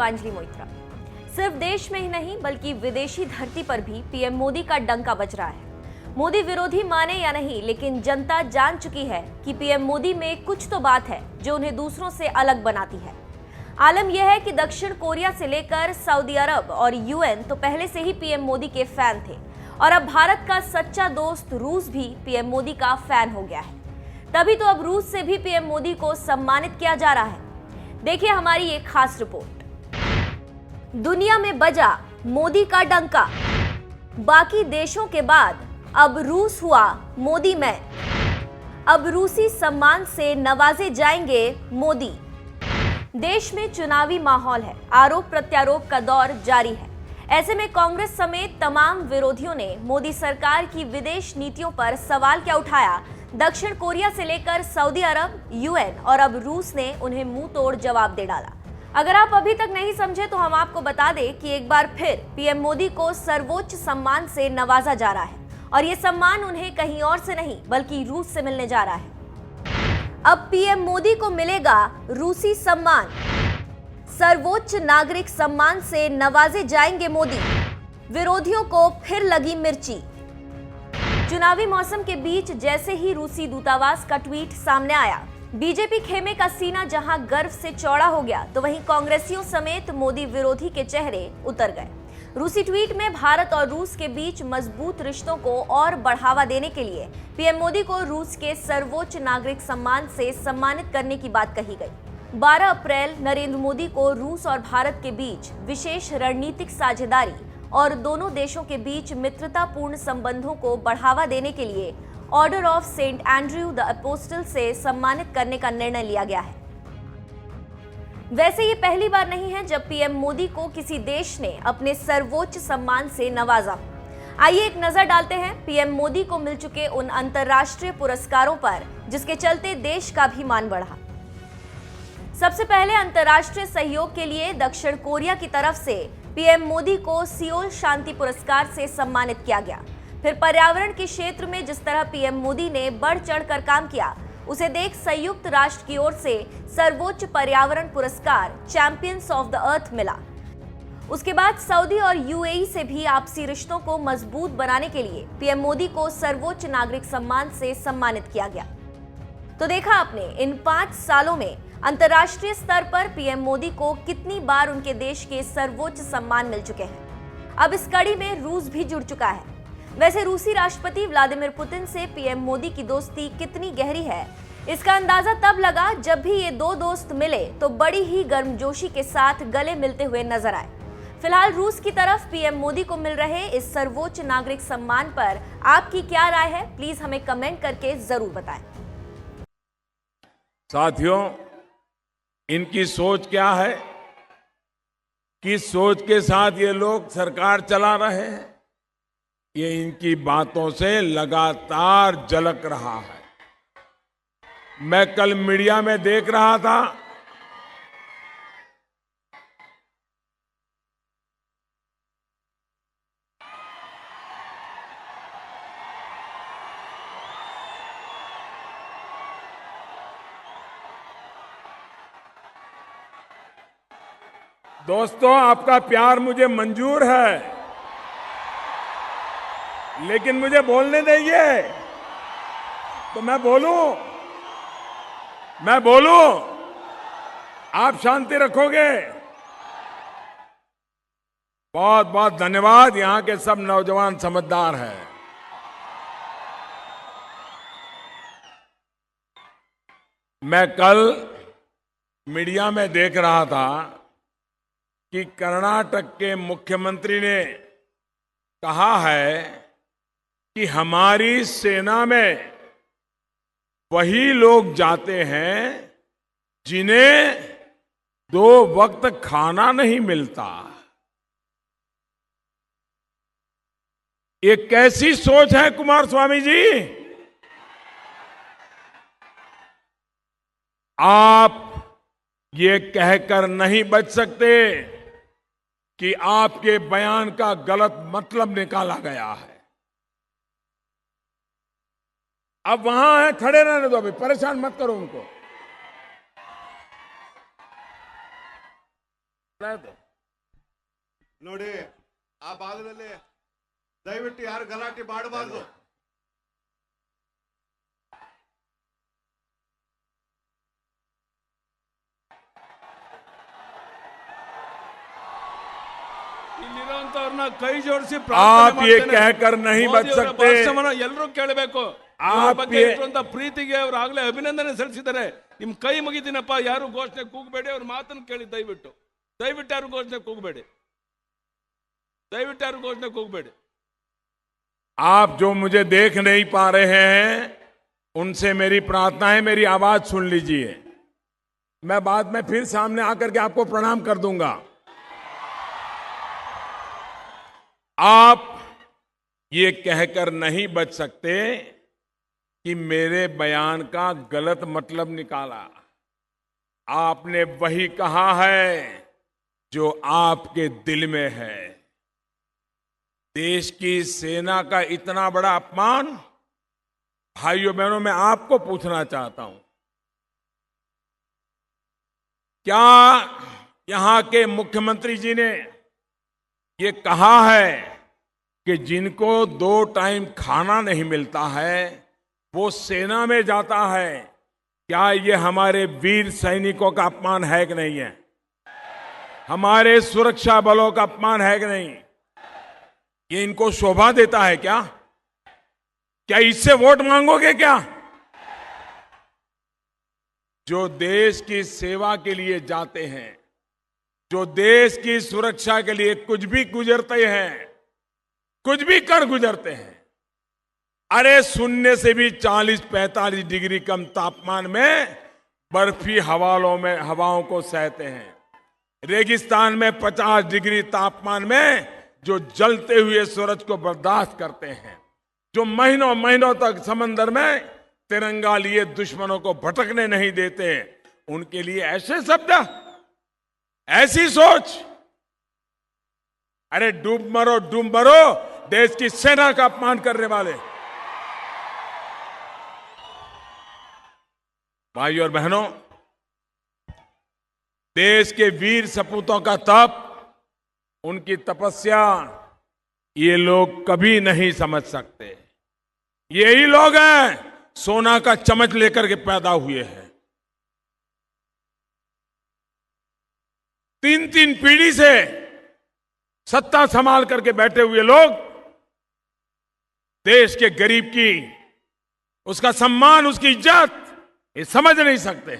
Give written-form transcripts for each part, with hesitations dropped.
शिवांजलि मोइत्रा। सिर्फ देश में ही नहीं बल्कि विदेशी धरती पर भी पीएम मोदी का डंका बज रहा है। मोदी विरोधी माने या नहीं, लेकिन जनता जान चुकी है कि पीएम मोदी में कुछ तो बात है जो उन्हें दूसरों से अलग बनाती है। आलम यह है कि दक्षिण कोरिया से लेकर सऊदी अरब और यूएन तो पहले से ही पीएम मोदी के फैन थे और अब भारत का सच्चा दोस्त रूस भी पीएम मोदी का फैन हो गया है। तभी तो अब रूस से भी पीएम मोदी को सम्मानित किया जा रहा है। देखिए हमारी एक खास रिपोर्ट। दुनिया में बजा मोदी का डंका, बाकी देशों के बाद अब रूस हुआ मोदी में। अब रूसी सम्मान से नवाजे जाएंगे मोदी। देश में चुनावी माहौल है, आरोप प्रत्यारोप का दौर जारी है। ऐसे में कांग्रेस समेत तमाम विरोधियों ने मोदी सरकार की विदेश नीतियों पर सवाल क्या उठाया। दक्षिण कोरिया से लेकर सऊदी अरब, यूएन और अब रूस ने उन्हें मुंह तोड़ जवाब दे डाला। अगर आप अभी तक नहीं समझे तो हम आपको बता दें कि एक बार फिर पीएम मोदी को सर्वोच्च सम्मान से नवाजा जा रहा है और ये सम्मान उन्हें कहीं और से नहीं बल्कि रूस से मिलने जा रहा है। अब पीएम मोदी को मिलेगा रूसी सम्मान। सर्वोच्च नागरिक सम्मान से नवाजे जाएंगे मोदी। विरोधियों को फिर लगी मिर्ची। चुनावी मौसम के बीच जैसे ही रूसी दूतावास का ट्वीट सामने आया, बीजेपी खेमे का सीना जहां गर्व से चौड़ा हो गया, तो वहीं कांग्रेसियों समेत मोदी विरोधी के चेहरे उतर गए। रूसी ट्वीट में भारत और रूस के बीच मजबूत रिश्तों को और बढ़ावा देने के लिए पीएम मोदी को रूस के सर्वोच्च नागरिक सम्मान से सम्मानित करने की बात कही गई। 12 अप्रैल नरेंद्र मोदी को रूस और भारत के बीच विशेष रणनीतिक साझेदारी और दोनों देशों के बीच मित्रतापूर्ण संबंधों को बढ़ावा देने के लिए order of Saint Andrew the Apostle से सम्मानित करने का निर्णय लिया गया है। वैसे ये पहली बार नहीं है जब पीएम मोदी को किसी देश ने अपने सर्वोच्च सम्मान से नवाजा। आइए एक नजर डालते हैं पीएम मोदी को मिल चुके उन अंतर्राष्ट्रीय पुरस्कारों पर जिसके चलते देश का भी मान बढ़ा। सबसे पहले अंतर्राष्ट्रीय सहयोग के लिए दक्षिण कोरिया की तरफ से पीएम मोदी को सियोल शांति पुरस्कार से सम्मानित किया गया। फिर पर्यावरण के क्षेत्र में जिस तरह पीएम मोदी ने बढ़ चढ़कर काम किया, उसे देख संयुक्त राष्ट्र की ओर से सर्वोच्च पर्यावरण पुरस्कार चैंपियंस ऑफ द अर्थ मिला। उसके बाद सऊदी और यूएई से भी आपसी रिश्तों को मजबूत बनाने के लिए पीएम मोदी को सर्वोच्च नागरिक सम्मान से सम्मानित किया गया। तो देखा आपने इन 5 सालों में अंतर्राष्ट्रीय स्तर पर पीएम मोदी को कितनी बार उनके देश के सर्वोच्च सम्मान मिल चुके हैं। अब इस कड़ी में रूस भी जुड़ चुका है। वैसे रूसी राष्ट्रपति व्लादिमीर पुतिन से पीएम मोदी की दोस्ती कितनी गहरी है, इसका अंदाजा तब लगा जब भी ये दो दोस्त मिले तो बड़ी ही गर्मजोशी के साथ गले मिलते हुए नजर आए। फिलहाल रूस की तरफ पीएम मोदी को मिल रहे इस सर्वोच्च नागरिक सम्मान पर आपकी क्या राय है, प्लीज हमें कमेंट करके जरूर बताएं। साथियों, इनकी सोच क्या है, किस सोच के साथ ये लोग सरकार चला रहे हैं, ये इनकी बातों से लगातार झलक रहा है। मैं कल मीडिया में देख रहा था, दोस्तों आपका प्यार मुझे मंजूर है, लेकिन मुझे बोलने देंगे तो मैं बोलूं, आप शांति रखोगे। बहुत बहुत धन्यवाद। यहां के सब नौजवान समझदार हैं। मैं कल मीडिया में देख रहा था कि कर्नाटक के मुख्यमंत्री ने कहा है कि हमारी सेना में वही लोग जाते हैं जिन्हें 2 वक्त खाना नहीं मिलता। ये कैसी सोच है कुमारस्वामी जी? आप ये कहकर नहीं बच सकते कि आपके बयान का गलत मतलब निकाला गया है। अब वहां है, खड़े रहने दो, अभी परेशान मत करो उनको। ನೋಡಿ ಆ ಭಾಗದಲ್ಲಿ ದಯವಿಟ್ಟು ಯಾರು ಗಲಾಟೆ ಮಾಡಬಾರ್ದು. ಇಲ್ಲಿರುವಂತವ್ರನ್ನ ಕೈ ಜೋಡಿಸಿ आप ये कहकर नहीं बच सकते. ಎಲ್ಲರೂ ಕೇಳಬೇಕು. आप ಬಗ್ಗೆ ये ಇರುವಂತ ಪ್ರೀತಿಗೆ ಅವರು ಆಗ್ಲೇ ಅಭಿನಂದನೆ ಸಲ್ಲಿಸಿದ್ದಾರೆ. ನಿಮ್ ಕೈ ಮುಗಿತೀನಪ್ಪ, ಯಾರು ಘೋಷಣೆ ಕೂಗಬೇಡಿ, ಅವ್ರ ಮಾತನ್ನು ಕೇಳಿ ದಯವಿಟ್ಟು ಯಾರು ಘೋಷಣೆ ಕೂಗಬೇಡಿ, ಯಾರು ಘೋಷಣೆ ಕೂಗಬೇಡಿ. आप जो मुझे देख नहीं पा रहे हैं उनसे मेरी प्रार्थना है, मेरी आवाज सुन लीजिए. मैं बाद में फिर सामने आकर के आपको प्रणाम कर दूंगा. आप ये कहकर नहीं बच सकते कि मेरे बयान का गलत मतलब निकाला. आपने वही कहा है जो आपके दिल में है. देश की सेना का इतना बड़ा अपमान, भाइयों बहनों, मैं आपको पूछना चाहता हूं, क्या यहां के मुख्यमंत्री जी ने ये कहा है कि जिनको 2 टाइम खाना नहीं मिलता है वो सेना में जाता है? क्या ये हमारे वीर सैनिकों का अपमान है कि नहीं है? हमारे सुरक्षा बलों का अपमान है कि नहीं? ये इनको शोभा देता है क्या? क्या इससे वोट मांगोगे क्या? जो देश की सेवा के लिए जाते हैं, जो देश की सुरक्षा के लिए कुछ भी गुजरते हैं, कुछ भी कर गुजरते हैं, अरे शून्य से भी 40-45 डिग्री कम तापमान में बर्फी हवाओं को सहते हैं. रेगिस्तान में 50 डिग्री तापमान में जो जलते हुए सूरज को बर्दाश्त करते हैं, जो महीनों महीनों तक समंदर में तिरंगा लिए दुश्मनों को भटकने नहीं देते, उनके लिए ऐसे शब्द, ऐसी सोच. अरे डूब मरो देश की सेना का अपमान करने वाले. भाइयों और बहनों, देश के वीर सपूतों का तप, उनकी तपस्या ये लोग कभी नहीं समझ सकते. यही लोग हैं सोना का चम्मच लेकर के पैदा हुए हैं. 3 पीढ़ी से सत्ता संभाल करके बैठे हुए लोग देश के गरीब की, उसका सम्मान, उसकी इज्जत ये समझ नहीं सकते.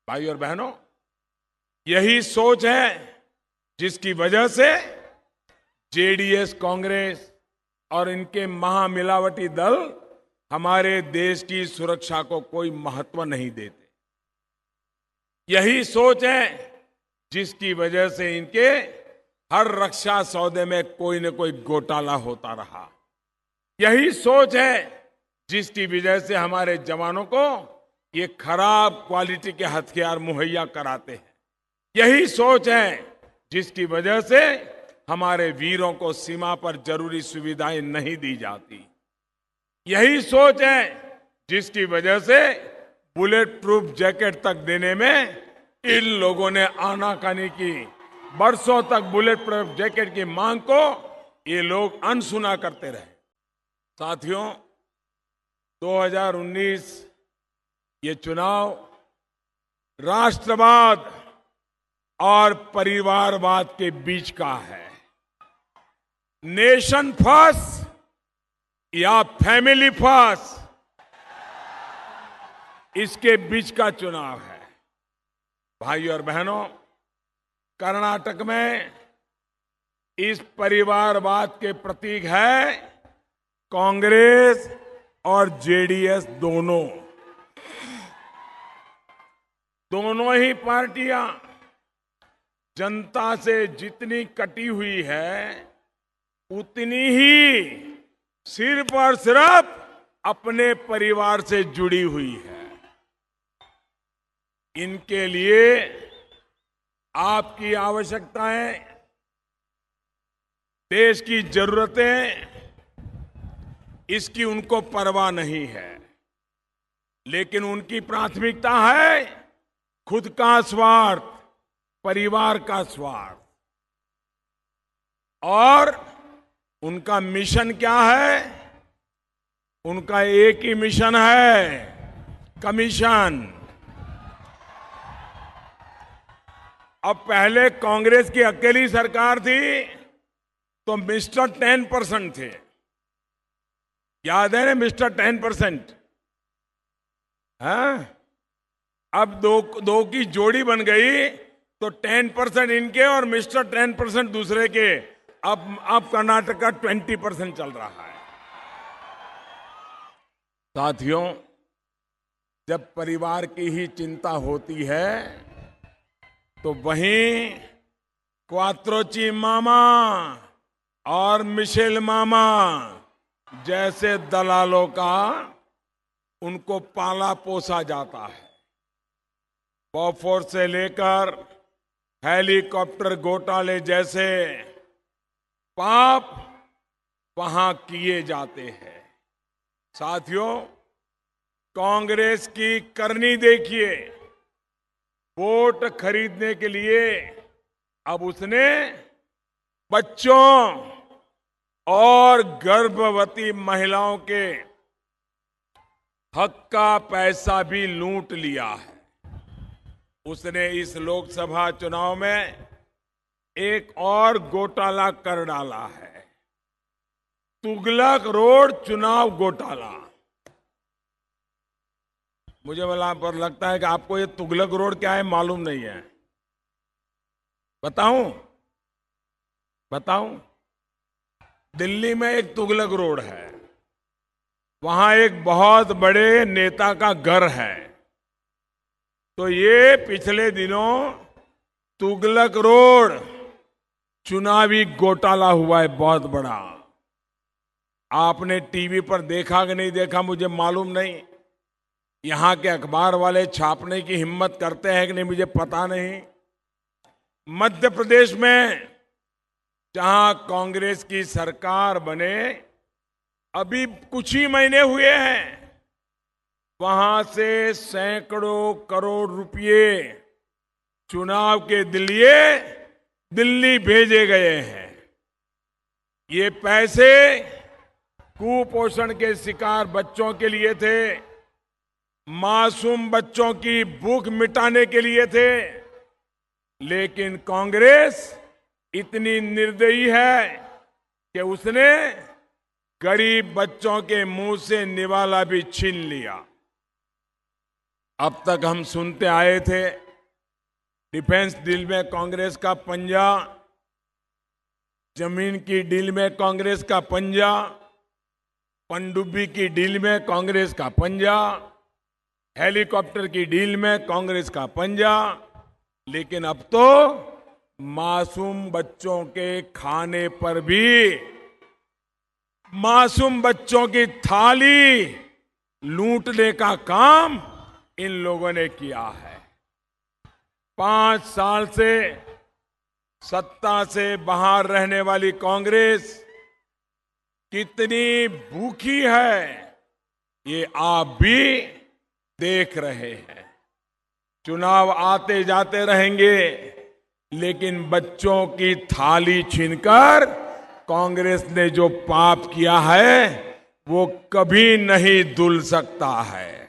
भाइयों और बहनों, यही सोच है जिसकी वजह से जेडीएस, कांग्रेस और इनके महामिलावटी दल हमारे देश की सुरक्षा को कोई महत्व नहीं देते. यही सोच है जिसकी वजह से इनके हर रक्षा सौदे में कोई न कोई घोटाला होता रहा. यही सोच है जिसकी वजह से हमारे जवानों को ये खराब क्वालिटी के हथियार मुहैया कराते हैं. यही सोच है जिसकी वजह से हमारे वीरों को सीमा पर जरूरी सुविधाएं नहीं दी जाती. यही सोच है जिसकी वजह से बुलेट प्रूफ जैकेट तक देने में इन लोगों ने आनाकानी की. बरसों तक बुलेट प्रूफ जैकेट की मांग को ये लोग अनसुना करते रहे. साथियों, 2019 ये चुनाव राष्ट्रवाद और परिवारवाद के बीच का है. नेशन फर्स्ट या फैमिली फर्स्ट, इसके बीच का चुनाव है. भाइयों और बहनों, कर्नाटक में इस परिवारवाद के प्रतीक है कांग्रेस और जेडीएस. दोनों ही पार्टियां जनता से जितनी कटी हुई है उतनी ही सिर्फ और सिर्फ अपने परिवार से जुड़ी हुई है. इनके लिए आपकी आवश्यकताएं, देश की जरूरतें, इसकी उनको परवाह नहीं है. लेकिन उनकी प्राथमिकता है खुद का स्वार्थ, परिवार का स्वार्थ। और उनका मिशन क्या है? उनका एक ही मिशन है, कमीशन। अब पहले कांग्रेस की अकेली सरकार थी तो मिस्टर 10% थे, याद है ना मिस्टर 10%? हाँ, अब दो की जोड़ी बन गई तो 10% इनके और मिस्टर 10% दूसरे के। अब कर्नाटक का 20% चल रहा है। साथियों, जब परिवार की ही चिंता होती है तो वहीं क्वात्रोची मामा और मिशेल मामा जैसे दलालों का उनको पाला पोसा जाता है। बॉफोर्स से लेकर हेलीकॉप्टर घोटाले जैसे पाप वहां किए जाते हैं। साथियों, कांग्रेस की करनी देखिए। वोट खरीदने के लिए अब उसने बच्चों और गर्भवती महिलाओं के हक का पैसा भी लूट लिया है। उसने इस लोकसभा चुनाव में एक और घोटाला कर डाला है, तुगलक रोड चुनाव घोटाला। मुझे पर लगता है कि आपको ये तुगलक रोड क्या है मालूम नहीं है। बताऊं? दिल्ली में एक तुगलक रोड है, वहां एक बहुत बड़े नेता का घर है। तो ये पिछले दिनों तुगलक रोड चुनावी घोटाला हुआ है, बहुत बड़ा। आपने टीवी पर देखा कि नहीं देखा मुझे मालूम नहीं, यहां के अखबार वाले छापने की हिम्मत करते हैं कि नहीं मुझे पता नहीं। मध्य प्रदेश में जहां कांग्रेस की सरकार बने अभी कुछ ही महीने हुए हैं, वहां से सैकड़ों करोड़ रुपए चुनाव के लिए दिल्ली भेजे गए हैं। ये पैसे कुपोषण के शिकार बच्चों के लिए थे, मासूम बच्चों की भूख मिटाने के लिए थे। लेकिन कांग्रेस इतनी निर्दयी है कि उसने गरीब बच्चों के मुंह से निवाला भी छीन लिया। अब तक हम सुनते आए थे डिफेंस डील में कांग्रेस का पंजा, जमीन की डील में कांग्रेस का पंजा, पनडुब्बी की डील में कांग्रेस का पंजा, हेलीकॉप्टर की डील में कांग्रेस का पंजा। लेकिन अब तो मासूम बच्चों के खाने पर भी, मासूम बच्चों की थाली लूटने का काम इन लोगों ने किया है। 5 साल से सत्ता से बाहर रहने वाली कांग्रेस कितनी भूखी है ये आप भी देख रहे हैं। चुनाव आते जाते रहेंगे, लेकिन बच्चों की थाली छीनकर कांग्रेस ने जो पाप किया है वो कभी नहीं धुल सकता है।